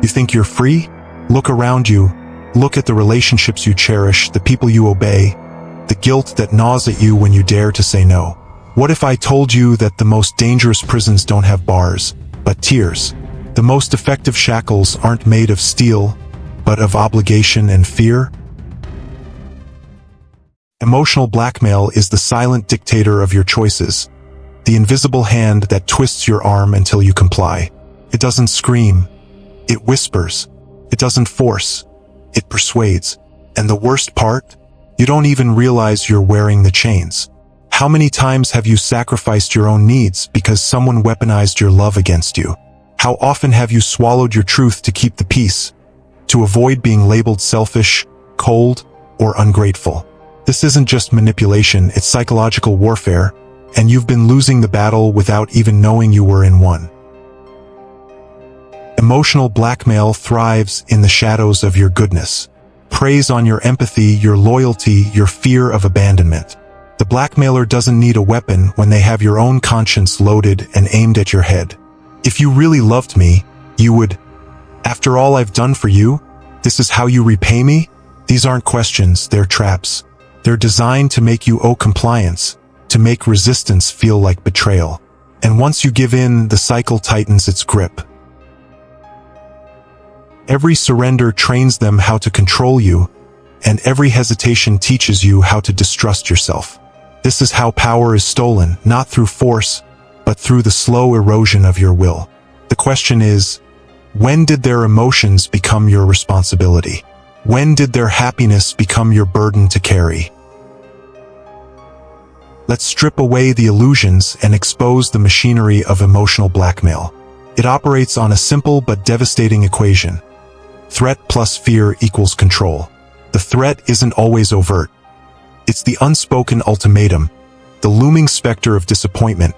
You think you're free? Look around you. Look at the relationships you cherish, the people you obey, the guilt that gnaws at you when you dare to say no. What if I told you that the most dangerous prisons don't have bars, but tears? The most effective shackles aren't made of steel, but of obligation and fear? Emotional blackmail is the silent dictator of your choices, the invisible hand that twists your arm until you comply. It doesn't scream, it whispers. It doesn't force, it persuades. And the worst part? You don't even realize you're wearing the chains. How many times have you sacrificed your own needs because someone weaponized your love against you? How often have you swallowed your truth to keep the peace, to avoid being labeled selfish, cold, or ungrateful? This isn't just manipulation, it's psychological warfare, and you've been losing the battle without even knowing you were in one. Emotional blackmail thrives in the shadows of your goodness. Preys on your empathy, your loyalty, your fear of abandonment. The blackmailer doesn't need a weapon when they have your own conscience loaded and aimed at your head. If you really loved me, you would. After all I've done for you, this is how you repay me? These aren't questions, they're traps. They're designed to make you owe compliance, to make resistance feel like betrayal. And once you give in, the cycle tightens its grip. Every surrender trains them how to control you, and every hesitation teaches you how to distrust yourself. This is how power is stolen, not through force, but through the slow erosion of your will. The question is, when did their emotions become your responsibility? When did their happiness become your burden to carry? Let's strip away the illusions and expose the machinery of emotional blackmail. It operates on a simple but devastating equation. Threat plus fear equals control. The threat isn't always overt. It's the unspoken ultimatum, the looming specter of disappointment,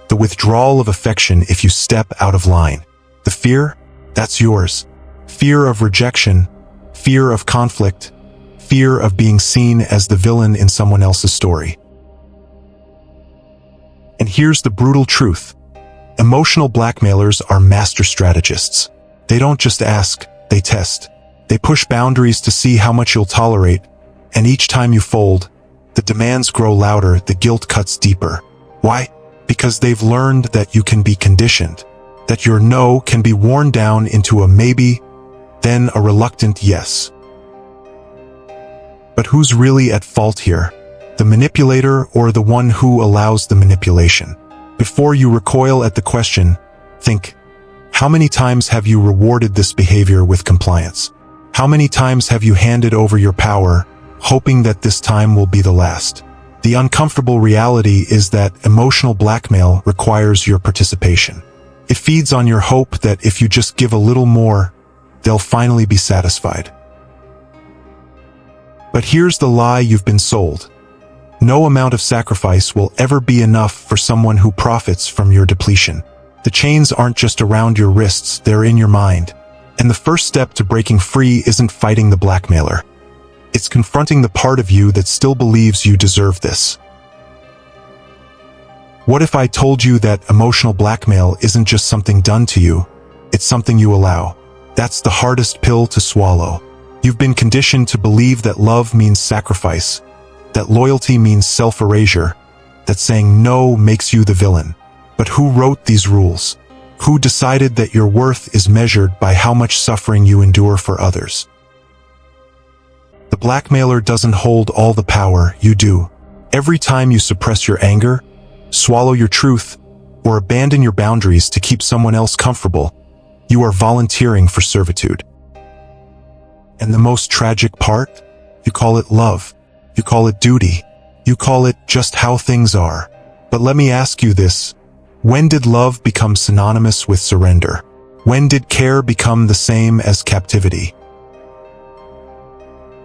the withdrawal of affection if you step out of line. The fear? That's yours. Fear of rejection, fear of conflict, fear of being seen as the villain in someone else's story. And here's the brutal truth. Emotional blackmailers are master strategists. They don't just ask, they test. They push boundaries to see how much you'll tolerate, and each time you fold, the demands grow louder, the guilt cuts deeper. Why? Because they've learned that you can be conditioned, that your no can be worn down into a maybe, then a reluctant yes. But who's really at fault here? The manipulator or the one who allows the manipulation? Before you recoil at the question, think, how many times have you rewarded this behavior with compliance? How many times have you handed over your power, hoping that this time will be the last? The uncomfortable reality is that emotional blackmail requires your participation. It feeds on your hope that if you just give a little more, they'll finally be satisfied. But here's the lie you've been sold. No amount of sacrifice will ever be enough for someone who profits from your depletion. The chains aren't just around your wrists, they're in your mind. And the first step to breaking free isn't fighting the blackmailer. It's confronting the part of you that still believes you deserve this. What if I told you that emotional blackmail isn't just something done to you, it's something you allow? That's the hardest pill to swallow. You've been conditioned to believe that love means sacrifice, that loyalty means self-erasure, that saying no makes you the villain. But who wrote these rules? Who decided that your worth is measured by how much suffering you endure for others? The blackmailer doesn't hold all the power, you do. Every time you suppress your anger, swallow your truth, or abandon your boundaries to keep someone else comfortable, you are volunteering for servitude. And the most tragic part? You call it love. You call it duty. You call it just how things are. But let me ask you this. When did love become synonymous with surrender? When did care become the same as captivity?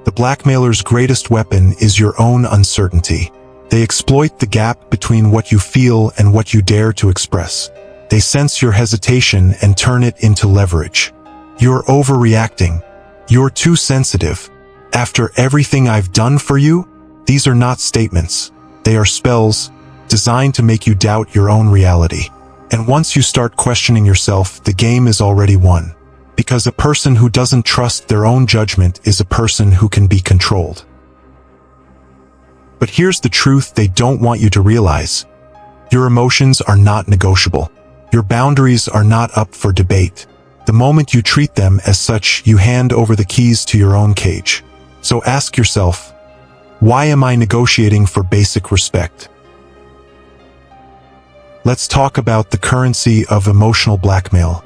The blackmailer's greatest weapon is your own uncertainty. They exploit the gap between what you feel and what you dare to express. They sense your hesitation and turn it into leverage. You're overreacting. You're too sensitive. After everything I've done for you? These are not statements. They are spells designed to make you doubt your own reality. And once you start questioning yourself, the game is already won. Because a person who doesn't trust their own judgment is a person who can be controlled. But here's the truth they don't want you to realize. Your emotions are not negotiable. Your boundaries are not up for debate. The moment you treat them as such, you hand over the keys to your own cage. So ask yourself, why am I negotiating for basic respect? Let's talk about the currency of emotional blackmail.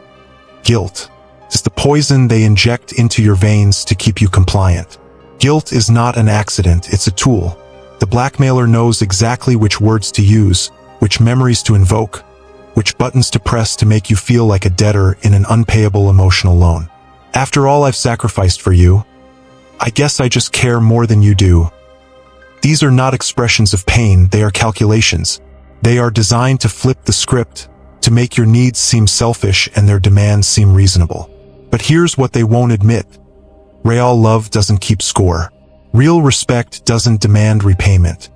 Guilt. It's the poison they inject into your veins to keep you compliant. Guilt is not an accident, it's a tool. The blackmailer knows exactly which words to use, which memories to invoke, which buttons to press to make you feel like a debtor in an unpayable emotional loan. After all I've sacrificed for you, I guess I just care more than you do. These are not expressions of pain, they are calculations. They are designed to flip the script, to make your needs seem selfish and their demands seem reasonable. But here's what they won't admit. Real love doesn't keep score. Real respect doesn't demand repayment.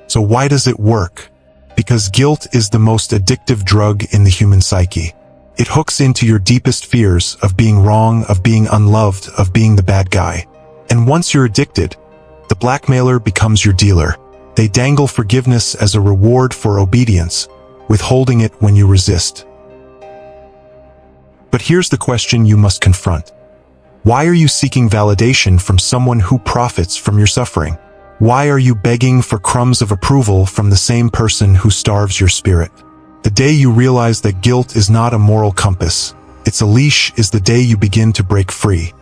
So why does it work? Because guilt is the most addictive drug in the human psyche. It hooks into your deepest fears of being wrong, of being unloved, of being the bad guy. And once you're addicted, the blackmailer becomes your dealer. They dangle forgiveness as a reward for obedience, withholding it when you resist. But here's the question you must confront. Why are you seeking validation from someone who profits from your suffering? Why are you begging for crumbs of approval from the same person who starves your spirit? The day you realize that guilt is not a moral compass, it's a leash, is the day you begin to break free.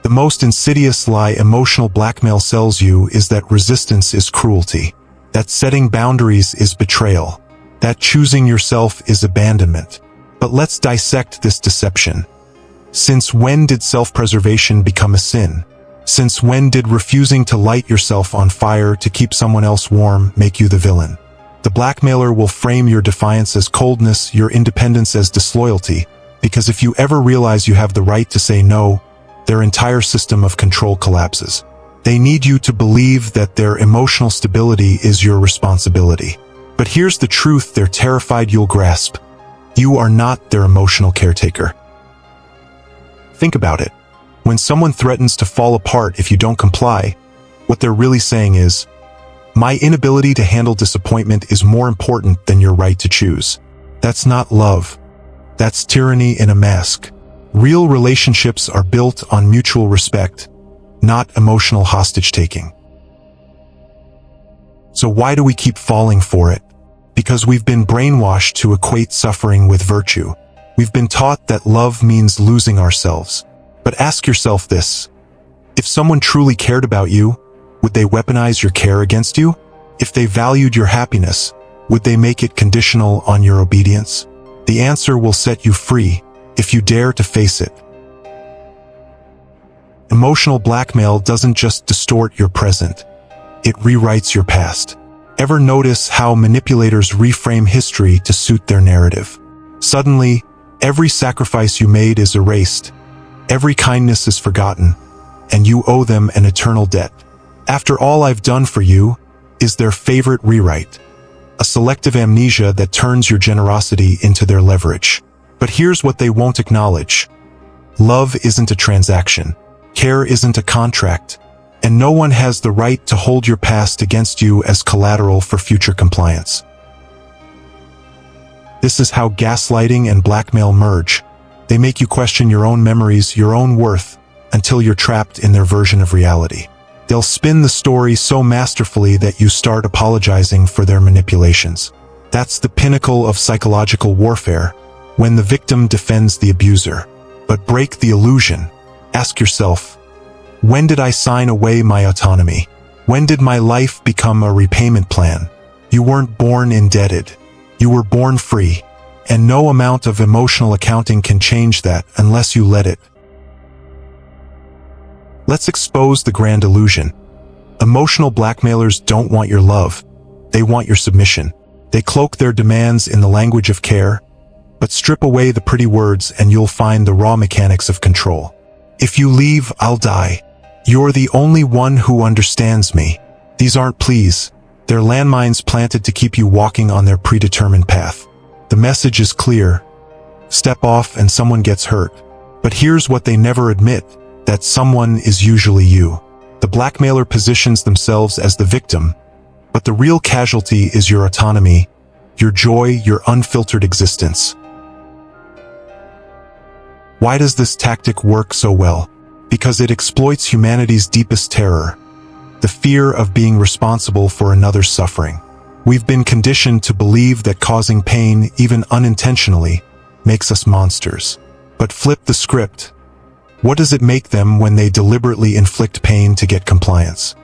The most insidious lie emotional blackmail sells you is that resistance is cruelty, that setting boundaries is betrayal, that choosing yourself is abandonment. But let's dissect this deception. Since when did self-preservation become a sin? Since when did refusing to light yourself on fire to keep someone else warm make you the villain? The blackmailer will frame your defiance as coldness, your independence as disloyalty, because if you ever realize you have the right to say no, their entire system of control collapses. They need you to believe that their emotional stability is your responsibility. But here's the truth they're terrified you'll grasp. You are not their emotional caretaker. Think about it. When someone threatens to fall apart if you don't comply, what they're really saying is, my inability to handle disappointment is more important than your right to choose. That's not love. That's tyranny in a mask. Real relationships are built on mutual respect, not emotional hostage-taking. So why do we keep falling for it? Because we've been brainwashed to equate suffering with virtue. We've been taught that love means losing ourselves. But ask yourself this. If someone truly cared about you, would they weaponize your care against you? If they valued your happiness, would they make it conditional on your obedience? The answer will set you free if you dare to face it. Emotional blackmail doesn't just distort your present, it rewrites your past. Ever notice how manipulators reframe history to suit their narrative? Suddenly, every sacrifice you made is erased, every kindness is forgotten, and you owe them an eternal debt. After all I've done for you is their favorite rewrite, a selective amnesia that turns your generosity into their leverage. But here's what they won't acknowledge. Love isn't a transaction, care isn't a contract, and no one has the right to hold your past against you as collateral for future compliance. This is how gaslighting and blackmail merge. They make you question your own memories, your own worth, until you're trapped in their version of reality. They'll spin the story so masterfully that you start apologizing for their manipulations. That's the pinnacle of psychological warfare, when the victim defends the abuser. But break the illusion. Ask yourself, when did I sign away my autonomy? When did my life become a repayment plan? You weren't born indebted. You were born free. And no amount of emotional accounting can change that unless you let it. Let's expose the grand illusion. Emotional blackmailers don't want your love. They want your submission. They cloak their demands in the language of care, but strip away the pretty words and you'll find the raw mechanics of control. If you leave, I'll die. You're the only one who understands me. These aren't pleas. They're landmines planted to keep you walking on their predetermined path. The message is clear. Step off and someone gets hurt. But here's what they never admit, that someone is usually you. The blackmailer positions themselves as the victim, but the real casualty is your autonomy, your joy, your unfiltered existence. Why does this tactic work so well? Because it exploits humanity's deepest terror, the fear of being responsible for another's suffering. We've been conditioned to believe that causing pain, even unintentionally, makes us monsters. But flip the script. What does it make them when they deliberately inflict pain to get compliance?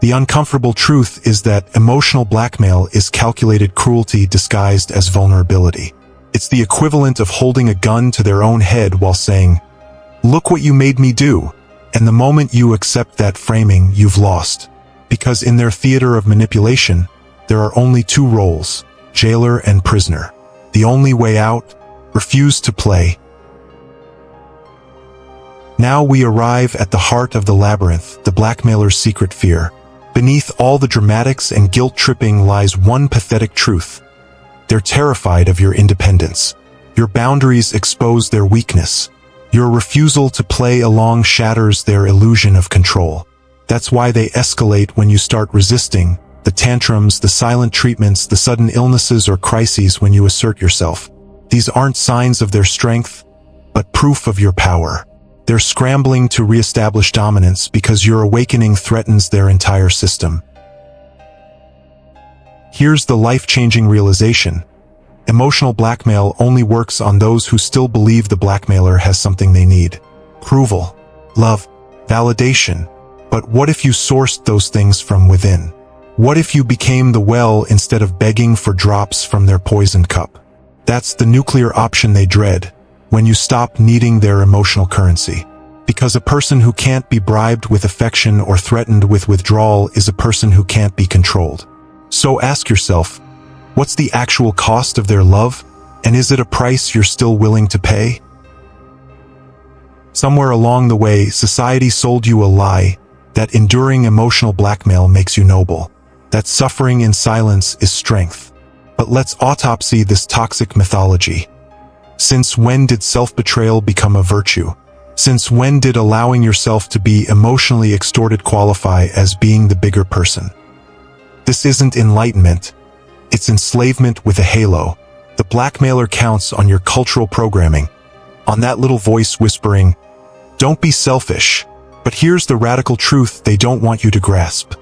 The uncomfortable truth is that emotional blackmail is calculated cruelty disguised as vulnerability. It's the equivalent of holding a gun to their own head while saying, "Look what you made me do." And the moment you accept that framing, you've lost. Because in their theater of manipulation, there are only two roles, jailer and prisoner. The only way out, refuse to play. Now we arrive at the heart of the labyrinth, the blackmailer's secret fear. Beneath all the dramatics and guilt-tripping lies one pathetic truth. They're terrified of your independence. Your boundaries expose their weakness. Your refusal to play along shatters their illusion of control. That's why they escalate when you start resisting, the tantrums, the silent treatments, the sudden illnesses or crises when you assert yourself. These aren't signs of their strength, but proof of your power. They're scrambling to reestablish dominance because your awakening threatens their entire system. Here's the life-changing realization. Emotional blackmail only works on those who still believe the blackmailer has something they need. Approval, love, validation. But what if you sourced those things from within? What if you became the well instead of begging for drops from their poisoned cup? That's the nuclear option they dread, when you stop needing their emotional currency. Because a person who can't be bribed with affection or threatened with withdrawal is a person who can't be controlled. So ask yourself, what's the actual cost of their love, and is it a price you're still willing to pay? Somewhere along the way, society sold you a lie, that enduring emotional blackmail makes you noble, that suffering in silence is strength. But let's autopsy this toxic mythology. Since when did self-betrayal become a virtue? Since when did allowing yourself to be emotionally extorted qualify as being the bigger person? This isn't enlightenment. It's enslavement with a halo. The blackmailer counts on your cultural programming, on that little voice whispering, "Don't be selfish." But here's the radical truth they don't want you to grasp.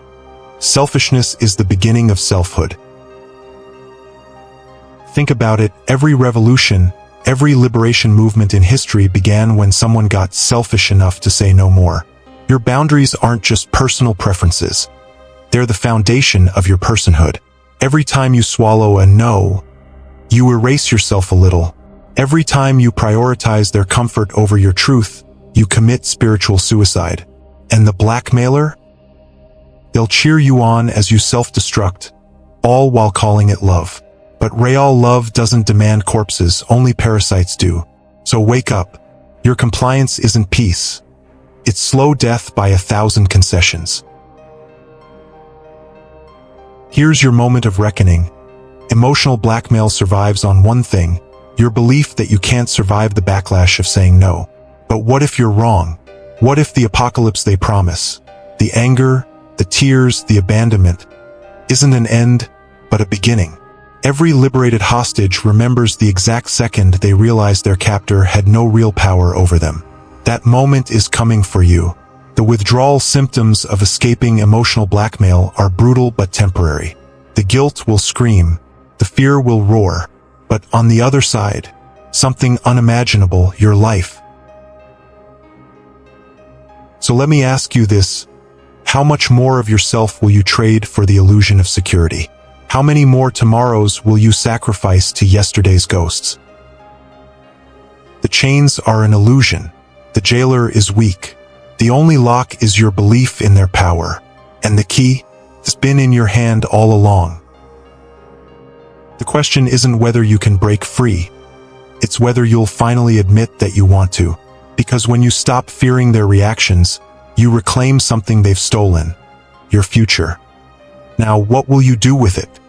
Selfishness is the beginning of selfhood. Think about it, every revolution, every liberation movement in history began when someone got selfish enough to say no more. Your boundaries aren't just personal preferences. They're the foundation of your personhood. Every time you swallow a no, you erase yourself a little. Every time you prioritize their comfort over your truth, you commit spiritual suicide. And the blackmailer? They'll cheer you on as you self-destruct, all while calling it love. But real love doesn't demand corpses, only parasites do. So wake up. Your compliance isn't peace. It's slow death by 1,000 concessions. Here's your moment of reckoning. Emotional blackmail survives on one thing, your belief that you can't survive the backlash of saying no. But what if you're wrong? What if the apocalypse they promise, the anger, the tears, the abandonment, isn't an end, but a beginning? Every liberated hostage remembers the exact second they realized their captor had no real power over them. That moment is coming for you. The withdrawal symptoms of escaping emotional blackmail are brutal but temporary. The guilt will scream, the fear will roar, but on the other side, something unimaginable, your life. So let me ask you this, how much more of yourself will you trade for the illusion of security? How many more tomorrows will you sacrifice to yesterday's ghosts? The chains are an illusion. The jailer is weak. The only lock is your belief in their power. And the key has been in your hand all along. The question isn't whether you can break free. It's whether you'll finally admit that you want to. Because when you stop fearing their reactions, you reclaim something they've stolen. your future. Now, what will you do with it?